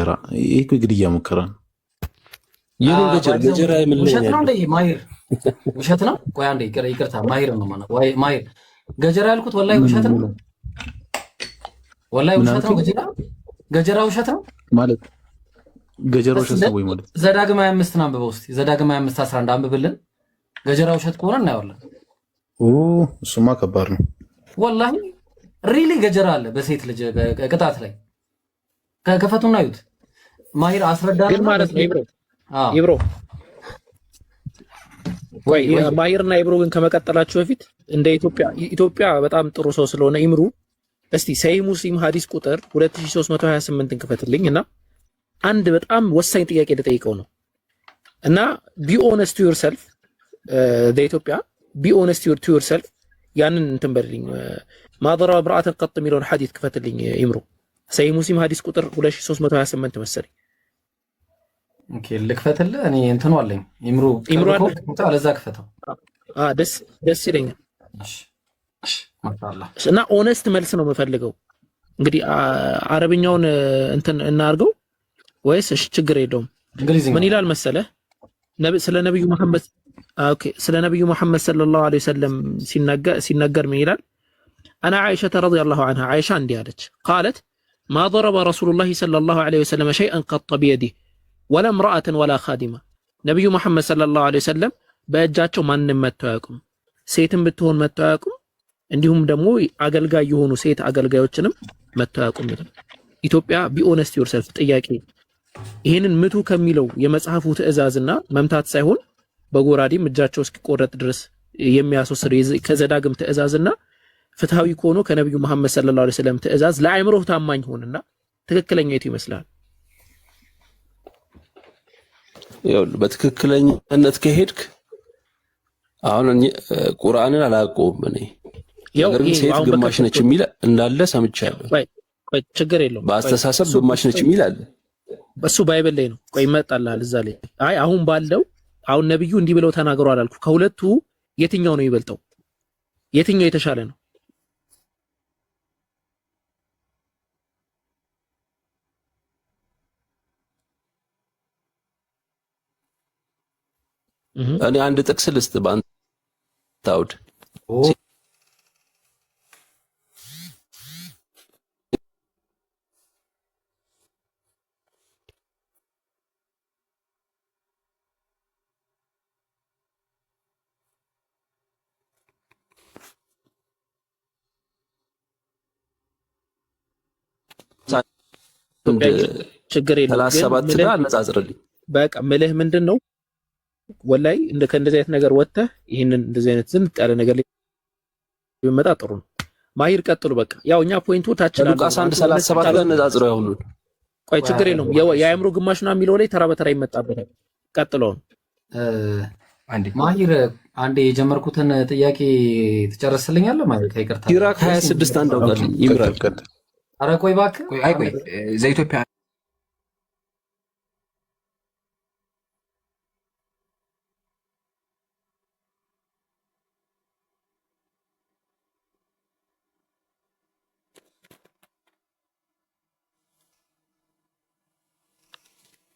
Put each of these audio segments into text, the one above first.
ገጀራ ይሄ እኮ ግድያ ሙከራ ነው። የምን ገጀራ ምን ውሸት ነው እንዴ? ማሂር ውሸት ነው። ቆይ አንዴ ይቅርታ፣ ማሂር ነው ማለት ወይ ማሂር ገጀራ ያልኩት ወላሂ ውሸት ነው። ወላሂ ውሸት ነው። ገጀራ ውሸት ነው ማለት ገጀራ ውሸት ነው ወይ ማለት ዘዳግም 25 አንብበው እስቲ። ዘዳግም 25 11 አንብብልን። ገጀራ ውሸት ከሆነ እናየዋለን። እሱማ ከባድ ነው ወላሂ። ሪሊ ገጀራ አለ በሴት ልጅ ቅጣት ላይ ከፈቱና አዩት። ማሂር አስረዳና ግን ማለት ነው ኢብሮ ወይ ማሂርና ኢብሮ ግን ከመቀጠላችሁ በፊት እንደ ኢትዮጵያ በጣም ጥሩ ሰው ስለሆነ ኢምሩ እስቲ ሰሂህ ሙስሊም ሐዲስ ቁጥር 2328ን ክፈትልኝ እና አንድ በጣም ወሳኝ ጥያቄ ልጠይቀው ነው እና ቢ ኦነስት ቱ ዮርሰልፍ ኢትዮጵያ ቢ ኦነስት ቱ ዮርሰልፍ ያንን እንትን በልልኝ ማደራ ብርአተን ቀጥ የሚለውን ሐዲስ ክፈትልኝ ኢምሩ ሰሂህ ሙስሊም ሐዲስ ቁጥር 2328 መሰለኝ። ኦኬ ልክፈትልህ። እኔ እንትኑ አለኝ ኢምሩ አለ ለዛ ክፈተው። ደስ ይለኛል። እና ኦነስት መልስ ነው የምፈልገው። እንግዲህ አረብኛውን እንትን እናርገው ወይስ እሺ ችግር የለውም። ምን ይላል መሰለህ ስለ ነብዩ መሐመድ ስለ ነብዩ መሐመድ ሰለላሁ ዐለይሂ ወሰለም ሲናገር ምን ይላል? አና አይሻ ረዲየላሁ ዐንሃ አይሻ እንዲህ አለች قالت ما ضرب رسول الله صلى الله عليه وسلم شيئا قط بيده ولا امرأة ولا خادمة ነብዩ መሐመድ ሰለላሁ ዐለይሂ ወሰለም በእጃቸው ማንንም መተው አያውቁም፣ ሴትም ብትሆን መተው አያውቁም፣ እንዲሁም ደግሞ አገልጋይ የሆኑ ሴት አገልጋዮችንም መተው አያውቁም። ኢትዮጵያ ቢኦነስት ዮርሰልፍ ጥያቄ ይሄንን ምቱ ከሚለው የመጽሐፉ ትዕዛዝና መምታት ሳይሆን በጎራዴም እጃቸው እስኪቆረጥ ድረስ የሚያስወስድ ከዘዳግም ትዕዛዝና ፍትሃዊ ከሆነ ከነብዩ መሐመድ ሰለላሁ ዐለይሂ ወሰለም ትዕዛዝ ለአእምሮህ ታማኝ ሆነና ትክክለኛ የቱ ይመስላል? ያው በትክክለኛነት ከሄድክ አሁን ቁርአንን አላውቀውም እኔ ያው ሴት ግማሽ ነች የሚል እንዳለ ሰምቻለሁ። ቆይ ችግር የለውም በአስተሳሰብ ግማሽ ነች የሚል አለ። እሱ ባይብል ላይ ነው። ቆይ ይመጣልሃል እዛ ላይ። አይ አሁን ባለው አሁን ነብዩ እንዲህ ብለው ተናግረው አላልኩ። ከሁለቱ የትኛው ነው ይበልጠው? የትኛው የተሻለ ነው? እኔ አንድ ጥቅስ ልስጥ በአንተ አውድ ችግር የለም። 37 ጋር አነጻጽርልኝ። በቃ ምልህ ምንድነው ወላይ ከእንደዚህ አይነት ነገር ወጥተህ ይሄንን እንደዚህ አይነት ዝም ያለ ነገር ላይ ቢመጣ ጥሩ ነው። ማሂር ቀጥሉ። በቃ ያው እኛ ፖይንቱ ታችላል። ሉቃስ 1:37 ጋር አነጻጽረው ያሁኑን። ቆይ ችግር የለውም። የአእምሮ ግማሽ ነው የሚለው ላይ ተራ በተራ ይመጣበታል። ቀጥለው ማሂር አንዴ የጀመርኩትን ጥያቄ ትጨርስልኛለህ ማለት ከይቅርታ ኢራቅ 26 አንድ አውጣልኝ ይምራል። ኧረ ቆይ እባክህ ቆይ ዘኢትዮጵያ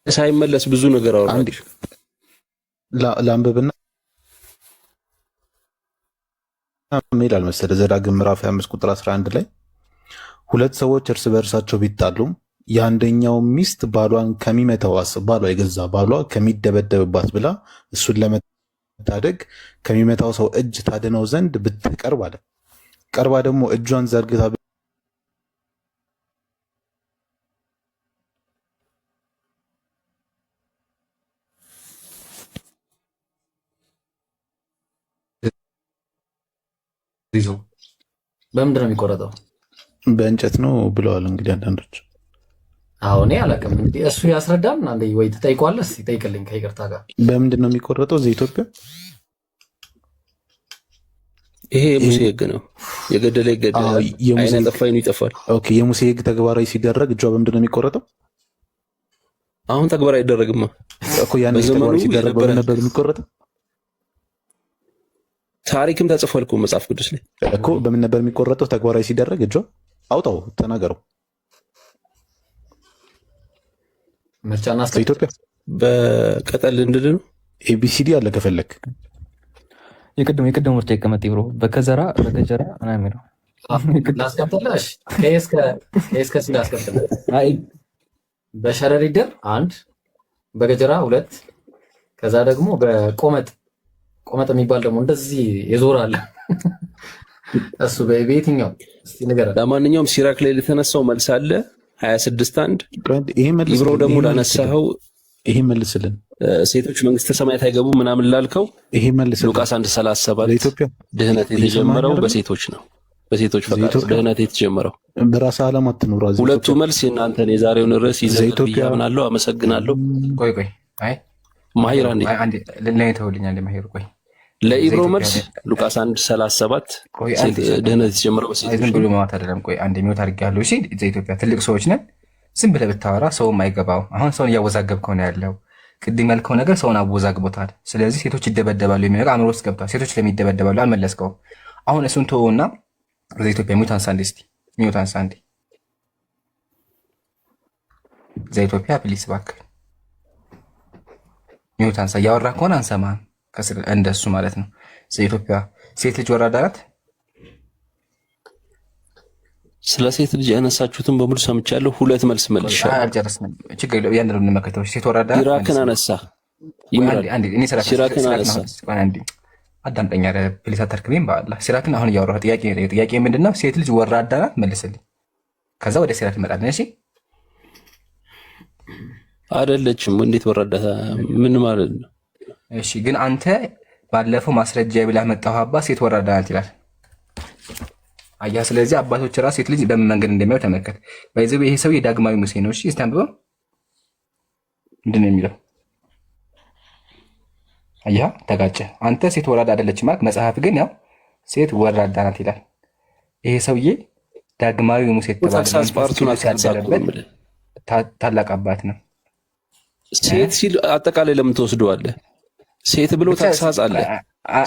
ሳይመለስ ብዙ ነገር አወራን። ለአንብብና ምን አልመሰለ ዘዳግም ምዕራፍ 25 ቁጥር 11 ላይ ሁለት ሰዎች እርስ በእርሳቸው ቢጣሉም የአንደኛው ሚስት ባሏን ከሚመታው ባሏ የገዛ ባሏ ከሚደበደብባት ብላ እሱን ለመታደግ ከሚመታው ሰው እጅ ታድነው ዘንድ ብትቀርብ አለ። ቀርባ ደግሞ እጇን ዘርግታ በምንድን ነው የሚቆረጠው? በእንጨት ነው ብለዋል እንግዲህ አንዳንዶች። አሁን አላውቅም እንግዲህ እሱ ያስረዳል። አንዴ ወይ ትጠይቀዋለህ? እስኪ ጠይቅልኝ ከይቅርታ ጋር። በምንድን ነው የሚቆረጠው? እዚህ ኢትዮጵያ ይሄ የሙሴ ሕግ ነው። የገደለ ይገደላል፣ አይነ ጠፋ አይኑ ይጠፋል። ኦኬ የሙሴ ሕግ ተግባራዊ ሲደረግ እጇ በምንድን ነው የሚቆረጠው? አሁን ተግባራዊ አይደረግማ እኮ ያን ተግባራዊ ሲደረግ በምን ነበር የሚቆረጠው? ታሪክም ተጽፏል እኮ መጽሐፍ ቅዱስ ላይ እኮ በምን ነበር የሚቆረጠው? ተግባራዊ ሲደረግ እጇ አውጣው ተናገረው። ምርጫና ኢትዮጵያ በቀጠል እንድል ነው። ኤቢሲዲ አለ ከፈለክ የቅድሙ ምርጫ ይቀመጥ ብሮ በከጀራ ምናምን የሚለው ላስቀምጥልሽ። ከእስከ ሲ ላስቀምጥልሽ። በሸረሪት ድር 1፣ በገጀራ 2፣ ከዛ ደግሞ በቆመጥ የሚባል ደግሞ እንደዚህ የዞር አለ። እሱ በየትኛው እስቲ ንገረን። ለማንኛውም ሲራክ ላይ ለተነሳው መልስ አለ 26 1 ይሄ መልስ ይብሮ ደግሞ ላነሳኸው ይሄ መልስልን። ሴቶች መንግስተ ሰማያት አይገቡ ምናምን ላልከው ይሄ መልስልን። ሉቃስ 1:37 ለኢትዮጵያ ድህነት የተጀመረው በሴቶች ነው። በሴቶች ፈቃድ ድህነት የተጀመረው። በራስ ዓለም አትኑራ። ሁለቱ መልስ የእናንተን የዛሬውን ርዕስ ይዘህ ያምናለሁ። አመሰግናለሁ። ቆይ አይ ማሂር አንዴ ለኔ ተውልኛል። ማሂር ቆይ ለኢብሮ መልስ ሉቃስ 1:37 ድህነት የተጀመረው በሴቶች ዝም ብሎ ማውራት አይደለም። ቆይ አንዴ ሚውት አድርጌያለሁ። እሺ ኢትዮጵያ ትልቅ ሰዎች ነን። ዝም ብለህ ብታወራ ሰውም አይገባው። አሁን ሰውን እያወዛገብከው ነው ያለው። ቅድም ያልከው ነገር ሰውን አወዛግቦታል። ስለዚህ ሴቶች ይደበደባሉ የሚለው አእምሮ ውስጥ ገብቷል። ሴቶች ለሚደበደባሉ አልመለስከውም። አሁን እሱን ተወውና ዘኢትዮጵያ ሚውት አንሳ አንዴ። እስቲ ሚውት አንሳ አንዴ። ዘኢትዮጵያ ፕሊስ እባክህ ሚውት አንሳ። እያወራ ከሆነ አንሰማህም። ከስር እንደሱ ማለት ነው። ዘኢትዮጵያ ሴት ልጅ ወራዳ ናት። ስለ ሴት ልጅ ያነሳችሁትን በሙሉ ሰምቻለሁ። ሁለት መልስ መልሻለሁ። አልጨረስንም። ችግር የለውም። ያንደው እንመከተው። ሴት ወራዳ ናት። ሲራክን አነሳ ይምራል። ሲራክን አነሳ። አዳምጠኛ ፕሊስ አተርክቤም በአላህ ሲራክን አሁን እያወራሁ ጥያቄ ምንድነው? ሴት ልጅ ወራዳ ናት መልስልኝ። ከዛ ወደ ሲራክ እንመጣለን። እሺ አይደለችም። እንዴት ወራዳ ምን ማለት ነው? እሺ ግን አንተ ባለፈው ማስረጃ ብለህ መጣሁ አባ ሴት ወራዳ ናት ይላል። አያ ስለዚህ አባቶች ራስ ሴት ልጅ በምን መንገድ እንደሚያዩ ተመልከት። ባይዘው ይሄ ሰው የዳግማዊ ሙሴ ነው። እሺ እስቲ አንብበው ምንድን ነው የሚለው? አያ ተጋጨ። አንተ ሴት ወራዳ አይደለችም ማለት መጽሐፍ ግን ያው ሴት ወራዳ ናት ይላል። ይሄ ሰውዬ ዳግማዊ ሙሴ ታላቅ አባት ነው። ሴት ሲል አጠቃላይ ለምን ትወስደዋለህ? ሴት ብሎ ተግሳጽ አለ።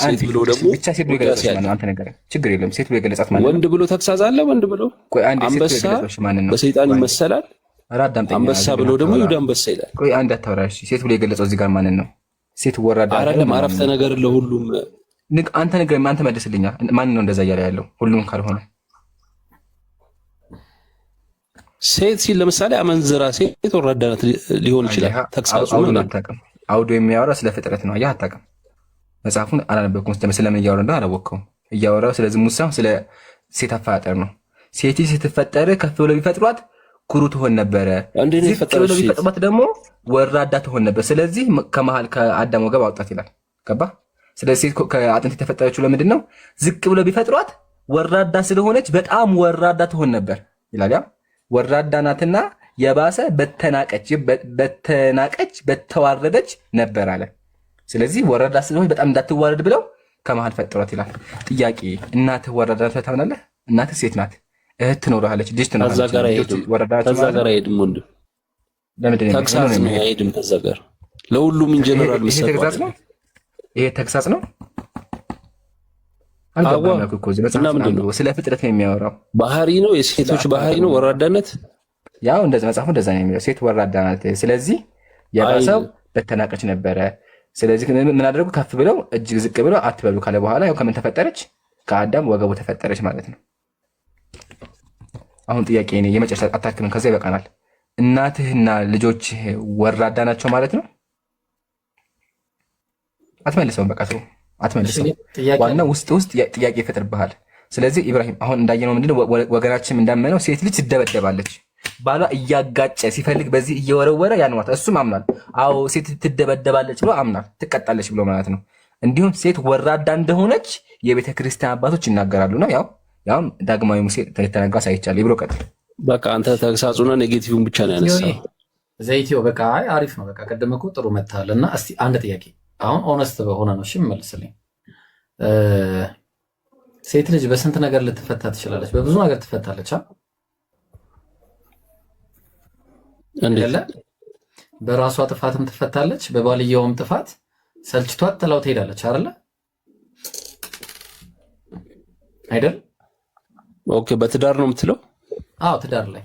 ሴት ብሎ ደግሞ ብቻ ሴት ብሎ ገለጻት ማለት አንተ ነገር ችግር የለም። ሴት ብሎ ገለጻት ማለት ወንድ ብሎ ተግሳጽ አለ። ወንድ ብሎ አንበሳ በሰይጣን ይመሰላል። አንበሳ ብሎ ደግሞ ይሁዳ አንበሳ ይላል። ቆይ አንድ አታወራሽ። ሴት ብሎ የገለጸው እዚህ ጋር ማንን ነው? ሴት ወራዳ አይደለም። አረፍተ ነገር ለሁሉም አንተ ነገር አንተ መልስልኛ። ማን ነው እንደዛ እያለ ያለው? ሁሉም ካልሆነ ሴት ሲል ለምሳሌ አመንዝራ ሴት ወራዳ ናት ሊሆን ይችላል። ተግሳጹ ምን አታውቅም። አውዶ የሚያወራ ስለ ፍጥረት ነው። አያህ አታውቅም። መጽሐፉን አላነበብኩም። ስለምን እያወራ እንደሆነ አላወቅኩም። እያወራው ስለ ዝሙት ሳይሆን ስለ ሴት አፈጣጠር ነው። ሴት ስትፈጠር ከፍ ብለው ቢፈጥሯት ኩሩ ትሆን ነበረ። ዝቅ ብለው ቢፈጥሯት ደግሞ ወራዳ ትሆን ነበር። ስለዚህ ከመሃል ከአዳም ወገብ አውጣት ይላል። ገባ? ስለዚህ ሴት ከአጥንት የተፈጠረችው ለምንድን ነው? ዝቅ ብለው ቢፈጥሯት ወራዳ ስለሆነች በጣም ወራዳ ትሆን ነበር ይላል። ያ ወራዳ ናትና የባሰ በተናቀች በተዋረደች ነበር አለ። ስለዚህ ወራዳ ስለሆነች በጣም እንዳትዋረድ ብለው ከመሃል ፈጥሯት ይላል። ጥያቄ እናትህ ወራዳ ናት ታምናለህ? እናትህ ሴት ናት፣ እህት ትኖርሃለች፣ ልጅ ትኖርሃለች። ከዛ ጋር አይሄድም። ወንድ ለምንድን ነው ተግሳጽ ነው አይሄድም። ከዛ ጋር ለሁሉም ኢንጀነራል ተግሳጽ ነው። ይሄ ተግሳጽ ነው። አልገባም እኮ ስለ ፍጥረት ነው የሚያወራው። ባህሪ ነው፣ የሴቶች ባህሪ ነው ወራዳነት። ያው እንደዚህ መጽሐፉ እንደዛ ነው የሚለው። ሴት ወራዳ ናት። ስለዚህ የባሰው በተናቀች ነበረ። ስለዚህ ምን አደረጉ? ከፍ ብለው እጅግ ዝቅ ብለው አትበሉ ካለ በኋላ ያው ከምን ተፈጠረች? ከአዳም ወገቡ ተፈጠረች ማለት ነው። አሁን ጥያቄ እኔ የመጨረሻ አታክምን፣ ከዛ ይበቃናል። እናትህና ልጆችህ ወራዳ ናቸው ማለት ነው? አትመልሰውም። በቃ ሰው አትመልሰው። ዋናው ውስጥ ጥያቄ ይፈጥርብሃል። ስለዚህ ኢብራሂም አሁን እንዳየነው ምንድነው ወገናችን እንዳመነው ሴት ልጅ ትደበደባለች። ባሏ እያጋጨ ሲፈልግ በዚህ እየወረወረ ያንዋት። እሱም አምናል። አዎ ሴት ትደበደባለች ብሎ አምናል። ትቀጣለች ብሎ ማለት ነው። እንዲሁም ሴት ወራዳ እንደሆነች የቤተ ክርስቲያን አባቶች ይናገራሉ ነው። ያው ዳግማዊ ሙሴ የተነጋ ሳይቻል ብሎ ቀጥል። በቃ አንተ ተግሳጹና ኔጌቲቭን ብቻ ነው ያነሳው። ዘይቲዮ በቃ አሪፍ ነው። በቃ ቀደም እኮ ጥሩ መታል እና እስቲ አንድ ጥያቄ አሁን ኦነስት በሆነ ነው። እሺ መልስልኝ። ሴት ልጅ በስንት ነገር ልትፈታ ትችላለች? በብዙ ነገር ትፈታለች። በራሷ ጥፋትም ትፈታለች፣ በባልየውም ጥፋት ሰልችቷት ጥላው ትሄዳለች። አይደለ አይደል? ኦኬ። በትዳር ነው የምትለው? አዎ ትዳር ላይ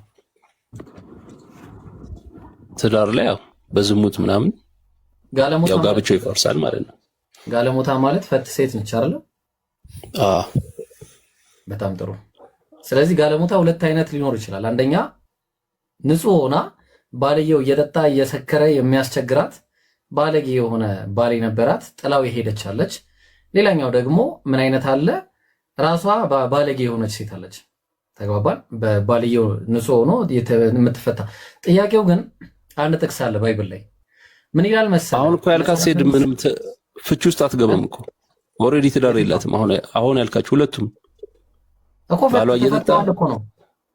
ትዳር ላይ ያው በዝሙት ምናምን ጋለሞታ ያው ጋብቻው ይፈርሳል ማለት ነው። ጋለሞታ ማለት ፈት ሴት ነች አይደል? አዎ በጣም ጥሩ። ስለዚህ ጋለሞታ ሁለት አይነት ሊኖር ይችላል። አንደኛ ንጹህ ሆና ባልየው እየጠጣ እየሰከረ የሚያስቸግራት ባለጌ የሆነ ባል ነበራት ጥላው የሄደች አለች። ሌላኛው ደግሞ ምን አይነት አለ? ራሷ ባለጌ የሆነች ሴት አለች። ተግባባን? በባልየው ንጹህ ሆኖ የምትፈታ። ጥያቄው ግን አንድ ጥቅስ አለ ባይብል ላይ ምን ይላል መሰለህ? አሁን እኮ ያልካት ሴት ምንም ፍቺ ውስጥ አትገባም እኮ ኦልሬዲ ትዳር የላትም። አሁን ያልካችሁ ሁለቱም እኮ እኮ ነው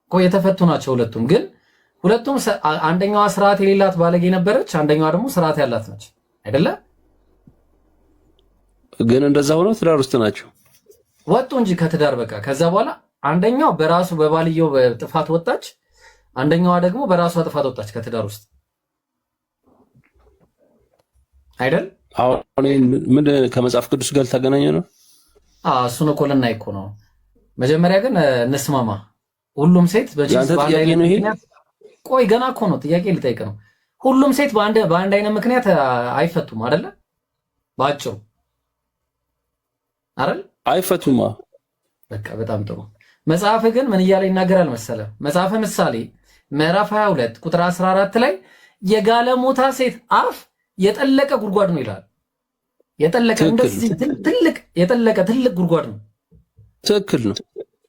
እኮ የተፈቱ ናቸው ሁለቱም። ግን ሁለቱም አንደኛዋ ስርዓት የሌላት ባለጌ ነበረች፣ አንደኛዋ ደግሞ ስርዓት ያላት ነች አይደለ? ግን እንደዛ ሆኖ ትዳር ውስጥ ናቸው። ወጡ እንጂ ከትዳር በቃ። ከዛ በኋላ አንደኛው በራሱ በባልየው ጥፋት ወጣች፣ አንደኛዋ ደግሞ በራሷ ጥፋት ወጣች ከትዳር ውስጥ አይደል? አሁን ምን ከመጽሐፍ ቅዱስ ጋር ታገናኘ ነው? እሱን እኮ ልናይ እኮ ነው። መጀመሪያ ግን እንስማማ። ሁሉም ሴት በጂንስ ጥያቄ ነው ይሄ? ቆይ ገና እኮ ነው ጥያቄ ልጠይቅ ነው። ሁሉም ሴት በአንድ አይነት ምክንያት አይፈቱም አይደለ? ባጭሩ አይደል? አይፈቱማ። በቃ በጣም ጥሩ። መጽሐፍ ግን ምን እያለ ይናገራል መሰለ? መጽሐፈ ምሳሌ ምዕራፍ 22 ቁጥር 14 ላይ የጋለሞታ ሴት አፍ የጠለቀ ጉድጓድ ነው ይላል። የጠለቀ እንደዚህ ትልቅ ጉድጓድ ነው። ትክክል ነው።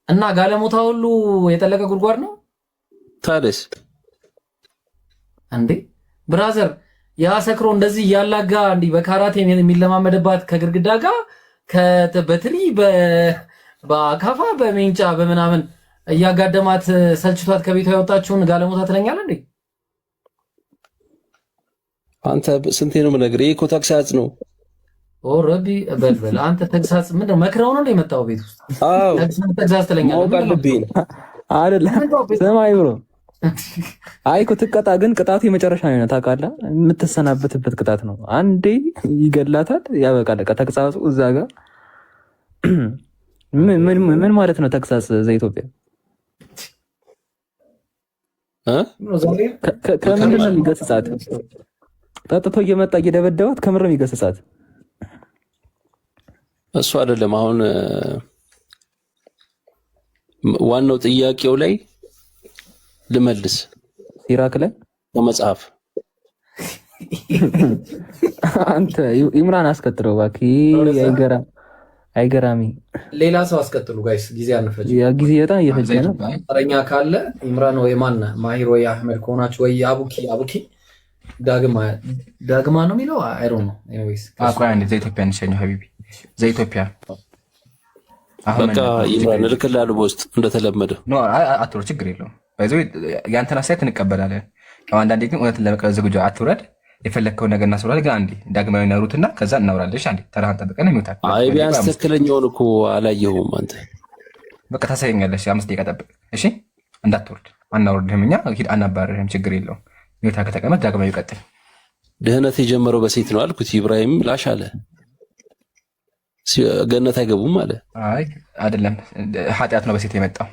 እና ጋለሞታ ሁሉ የጠለቀ ጉድጓድ ነው። ታዲያስ እንዴ ብራዘር፣ ያ ሰክሮ እንደዚህ እያላጋ እንዲህ በካራቴ የሚለማመድባት ከግድግዳ ጋር በትሪ በአካፋ በሜንጫ በምናምን እያጋደማት ሰልችቷት ከቤቷ የወጣችውን ጋለሞታ ትለኛለህ እንዴ? አንተ ስንቴ ነው የምነግርህ? ይሄ እኮ ተግሳጽ ነው። ኦረቢ በልበል አንተ ተግሳጽ ምንድነው? መክረው ነው የመጣው ቤት ውስጥ? አዎ ተግሳጽ ትለኛለህ? ማወቅ አለብኝ አይደል? ሰማይ ብሎ አይ እኮ ትቀጣ፣ ግን ቅጣቱ የመጨረሻ ነው ታውቃለህ። የምትሰናበትበት ቅጣት ነው። አንዴ ይገላታል፣ ያበቃል። ተግሳጹ እዛ ጋር ምን ማለት ነው? ተግሳጽ ዘኢትዮጵያ ከምንድን ነው የሚገስጻት? ጠጥቶ እየመጣ እየደበደባት ከምር ነው የሚገስጻት? እሱ አይደለም። አሁን ዋናው ጥያቄው ላይ ልመልስ። ሲራክ ላይ በመጽሐፍ አንተ ኢምራን አስከትለው እባክህ። አይገራሚ ሌላ ሰው አስከትሉ ጋይስ፣ ጊዜ አንፈጅ። ያ ጊዜ በጣም እየፈጀ ነው። ተረኛ ካለ ኢምራን ወይ ማን ማሂር ወይ አህመድ ከሆናችሁ ወይ አቡኪ ዳግማ ነው የሚለው አይሮ ነው። ኤኒዌይስ አቋይ አንዴ ዘኢትዮጵያ እንሸኘው ሀቢቢ ዘኢትዮጵያ በቃ ኢምራን ልክላሉ በውስጥ እንደተለመደው ነው። አትሮ ችግር የለውም። ባይዘው ያንተን አስተያየት እንቀበላለን። ያው አንዳንዴ ግን እውነትን ለመቀበል ዝግጁ አትውረድ። የፈለግከውን ነገር እናስወራለን። ግን አንዴ ዳግማዊ ናሩትና ከዛ እናውራለሽ። አንዴ ተራህን ጠብቀን የሚወጣ አይ ቢያንስ ትክክለኛውን እኮ አላየሁም። አንተ በቃ ታሳየኛለሽ። 5 ደቂቃ ጠብቅ እሺ። እንዳትወርድ አናወርድህም። እኛ ሂድ አናባርህም። ችግር የለውም። ሚወታ ከተቀመጥ ዳግማዊ ይቀጥል። ድህነት የጀመረው በሴት ነው አልኩት። ኢብራሂም ላሽ አለ ገነት አይገቡም አለ። አይ አይደለም፣ ኃጢአት ነው በሴት የመጣው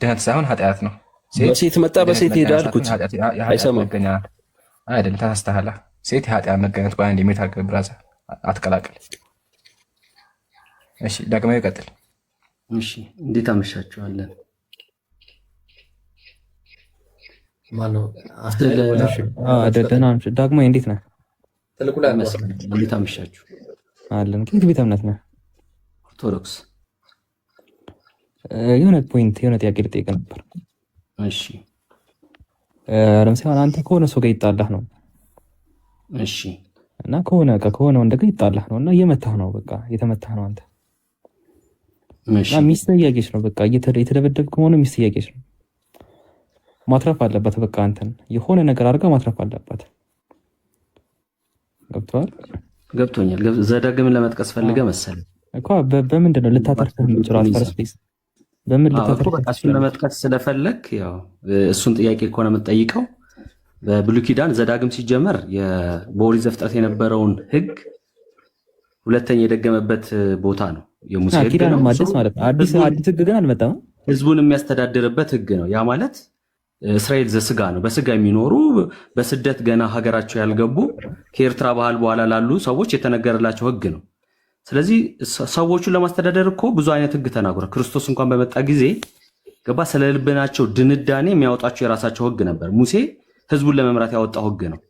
ድህነት ሳይሆን ኃጢአት ነው። በሴት መጣ በሴት ሄደ አልኩት። አይሰማም። አይደለም ተሳስተሃል። ሴት የኃጢአት መገኘት ቆይ እንደሚት አድርገህ ብራዘር አትቀላቅል። እሺ ዳግማዊ ይቀጥል። እሺ እንዴት አመሻችኋለን? ማነው ዳግማዊ እንዴት ነህ? ትልቁ ላይ እንዴት አመሻችሁ? አለን። ከየት ቤተ እምነት ነህ? ኦርቶዶክስ። የሆነ ጥያቄ ልጠይቅ ነበር። እሺ ለምሳሌ አንተ ከሆነ ሰው ጋር ይጣላህ ነው። እሺ እና ከሆነ ወንድ ጋር ይጣላህ ነው እና እየመታህ ነው፣ በቃ እየተመታህ ነው አንተ። እሺ እና ሚስት እያየች ነው፣ በቃ እየተደበደብክ ከሆነ ሚስት እያየች ነው። ማትረፍ አለባት፣ በቃ አንተን የሆነ ነገር አድርጋ ማትረፍ አለባት። ገብቶሃል? ገብቶኛል። ዘዳግምን ለመጥቀስ ፈልገህ መሰለኝ እኮ በምንድን ነው ልታተርፍ የምትችለው? አትፈርስ በምን ልታተርፍ? እሱን ለመጥቀስ ስለፈለግ ያው እሱን ጥያቄ ከሆነ የምትጠይቀው በብሉይ ኪዳን ዘዳግም ሲጀመር በኦሪት ዘፍጥረት የነበረውን ሕግ ሁለተኛ የደገመበት ቦታ ነው። የሙሴ ሕግ ነው ማለት ነው። አዲስ ሕግ ግን አልመጣም። ህዝቡን የሚያስተዳድርበት ሕግ ነው። ያ ማለት እስራኤል ዘስጋ ነው፣ በስጋ የሚኖሩ በስደት ገና ሀገራቸው ያልገቡ ከኤርትራ ባህል በኋላ ላሉ ሰዎች የተነገረላቸው ህግ ነው። ስለዚህ ሰዎቹን ለማስተዳደር እኮ ብዙ አይነት ህግ ተናግሯል። ክርስቶስ እንኳን በመጣ ጊዜ ገባ ስለ ልብናቸው ድንዳኔ የሚያወጣቸው የራሳቸው ህግ ነበር። ሙሴ ህዝቡን ለመምራት ያወጣው ህግ ነው።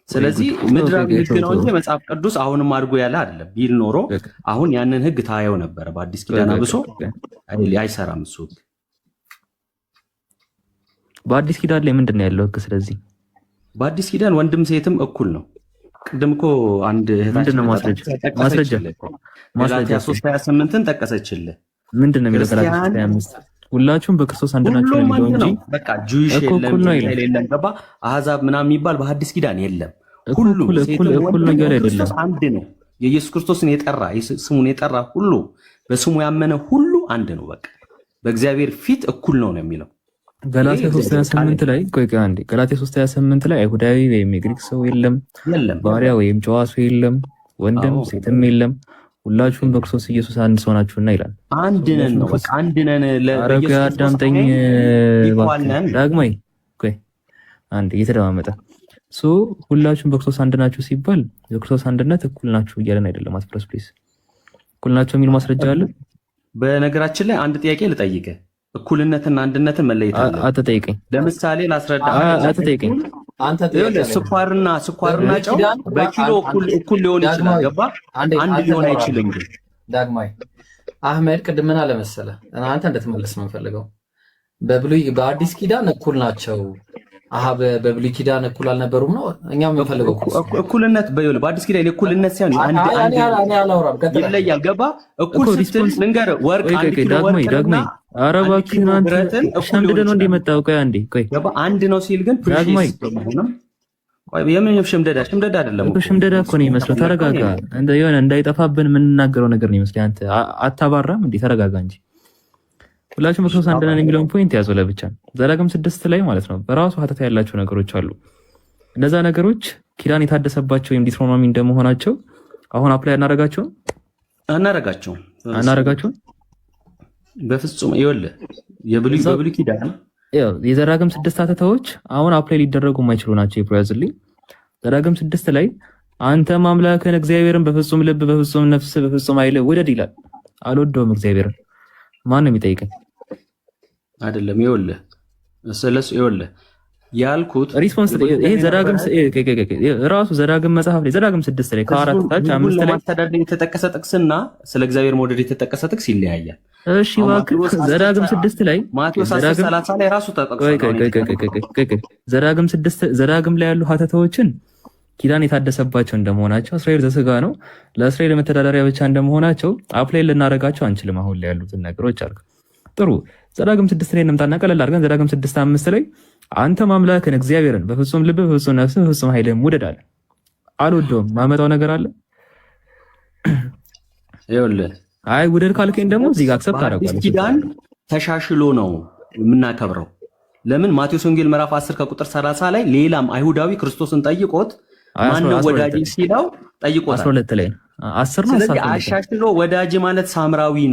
ስለዚህ ምድራዊ ህግ ነው እንጂ መጽሐፍ ቅዱስ አሁንም አድርጎ ያለ አይደለም። ቢል ኖሮ አሁን ያንን ህግ ታየው ነበር። በአዲስ ኪዳን አብሶ አይሰራም እሱ ህግ። በአዲስ ኪዳን ላይ ምንድን ነው ያለው ህግ? ስለዚህ በአዲስ ኪዳን ወንድም ሴትም እኩል ነው። ቅድም እኮ አንድ ምንድን ነው ማስረጃ ገላትያ 3:28ን ጠቀሰችልህ። ምንድን ነው የሚለው ገላትያ 3:25? ሁላችሁም በክርስቶስ አንድ ናችሁ ነው የሚለው እንጂ በቃ ጁይሽ የለም ገባ አህዛብ ምናምን የሚባል በሐዲስ ኪዳን የለም። ሁሉ እኩል ነገር አይደለም። አንድ ነው። የኢየሱስ ክርስቶስን የጠራ ስሙን የጠራ ሁሉ በስሙ ያመነ ሁሉ አንድ ነው። በቃ በእግዚአብሔር ፊት እኩል ነው የሚለው ገላትያ 3:28 ላይ አንዴ ገላትያ 3:28 ላይ አይሁዳዊ ወይም የግሪክ ሰው የለም፣ ባሪያ ወይም ጨዋ ሰው የለም፣ ወንድም ሴትም የለም፣ ሁላችሁም በክርስቶስ ኢየሱስ አንድ ሰው ናችሁና ይላል። አንድ ነን ነው በቃ አንድ ነን። ለኢየሱስ አዳምጠኝ ዳግማይ አንዴ እየተደማመጠ ሁላችሁም በክርስቶስ አንድ ናችሁ ሲባል የክርስቶስ አንድነት እኩል ናችሁ እያለን አይደለም። አትፍረስ ፕሊዝ። እኩል ናችሁ የሚል ማስረጃ አለ? በነገራችን ላይ አንድ ጥያቄ ልጠይቅህ። እኩልነትና አንድነትን መለየት አለ። አትጠይቀኝ። ለምሳሌ ላስረዳ። አትጠይቀኝ። ስኳርና ጨው በኪሎ እኩል ሊሆን ይችላል። ገባ? አንድ ሊሆን አይችልም። ዳግማይ አህመድ ቅድም ምን አለ መሰለህ፣ አንተ እንድትመልስ ነው የምፈልገው። በአዲስ ኪዳን እኩል ናቸው። በብሉይ ኪዳን እኩል አልነበሩም ነው እኛ የምንፈልገው እኩልነት። በአዲስ ኪዳን እኩልነት ሳይሆን ይለያል። ገባ? እኩል ስትል ልንገርህ፣ ወርቅ አንድ ኪሎ ወርቅ ዳግማይ ኧረ እባክህን አንተ ሸምድደህ ነው እንደመጣው። ቆይ አንዴ ገባ? አንድ ነው ሲል ግን ዳግማይ የምን ሽምደዳ አይደለም እኮ ሽምደዳ እኮ ነው የሚመስለው። ተረጋጋ። የሆነ እንዳይጠፋብን የምንናገረው ነገር ነው ይመስለኝ። አንተ አታባራም እንዴ? ተረጋጋ እንጂ። ሁላችሁም በክርስቶስ አንድ ነን የሚለውን ፖይንት ያዘው ለብቻ። ዘዳግም 6 ላይ ማለት ነው በራሱ ሀተታ ያላቸው ነገሮች አሉ። እነዛ ነገሮች ኪዳን የታደሰባቸው ወይም ዲትሮኖሚ እንደመሆናቸው አሁን አፕላይ አናረጋቸውም በፍጹም። ይኸውልህ በብሉይ ኪዳን የዘዳግም 6 ሀተታዎች አሁን አፕላይ ሊደረጉ የማይችሉ ናቸው። ይፕሮያዝልኝ ዘዳግም 6 ላይ አንተ አምላክህን እግዚአብሔርን በፍጹም ልብ፣ በፍጹም ነፍስ፣ በፍጹም ኃይል ውደድ ይላል። አልወደውም እግዚአብሔርን። ማን ነው የሚጠይቀኝ? አይደለም። ይኸውልህ ስለሱ ያልኩት ሪስፖንስ ይሄ ዘዳግም ራሱ ዘዳግም መጽሐፍ ላይ ዘዳግም 6 ላይ ከ4 ታች 5 ላይ ማስተዳደር የተጠቀሰ ጥቅስና ስለ እግዚአብሔር መውደድ የተጠቀሰ ጥቅስ ይለያያል። እሺ እባክህ ዘዳግም 6 ላይ ማቴዎስ 10:30 ላይ ራሱ ተጠቅሷል። ዘዳግም ላይ ያሉ ሀተታዎችን ኪዳን የታደሰባቸው እንደመሆናቸው እስራኤል ዘስጋ ነው ለእስራኤል መተዳደሪያ ብቻ እንደመሆናቸው አፕላይ ልናደርጋቸው አንችልም። አሁን ላይ ያሉትን ነገሮች አልክ። ጥሩ ዘዳግም 6 ላይ እንምጣና ቀለል አድርገን ዘዳግም 6:5 ላይ አንተ አምላክህን እግዚአብሔርን በፍጹም ልብ፣ በፍጹም ነፍስ፣ በፍጹም ኃይልህ ውደድ አለ። አልወደውም ማመጣው ነገር አለ? ይኸውልህ አይ ውደድ ካልከኝ ደግሞ እዚህ ጋር አክሰፕት አደርጋለሁ። ኪዳን ተሻሽሎ ነው የምናከብረው። ለምን? ማቴዎስ ወንጌል ምዕራፍ 10 ከቁጥር 30 ላይ ሌላም አይሁዳዊ ክርስቶስን ጠይቆት ማን ነው ወዳጅ ሲለው ጠይቆታል። 12 ላይ 10 ነው። ስለዚህ አሻሽሎ ወዳጅ ማለት ሳምራዊ ነው።